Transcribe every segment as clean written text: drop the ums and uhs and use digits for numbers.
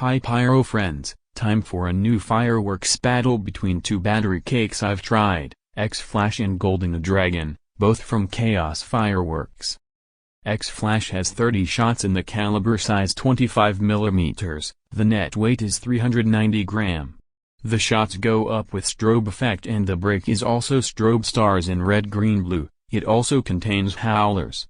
Hi pyro friends, time for a new fireworks battle between two battery cakes I've tried, X-Flash and Golden Dragon, both from Chaos Fireworks. X-Flash has 30 shots in the caliber size 25mm, the net weight is 390 gram. The shots go up with strobe effect and the break is also strobe stars in red green blue, it also contains howlers.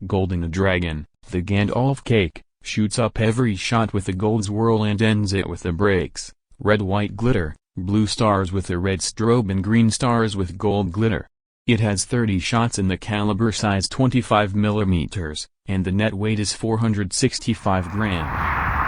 Golden Dragon, the Gandalf cake, shoots up every shot with a goldswirl and ends it with the breaks, red-white glitter, blue stars with a red strobe and green stars with gold glitter. It has 30 shots in the caliber size 25mm, and the net weight is 465 gram.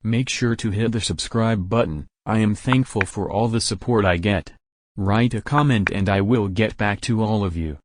Make sure to hit the subscribe button, I am thankful for all the support I get. Write a comment and I will get back to all of you.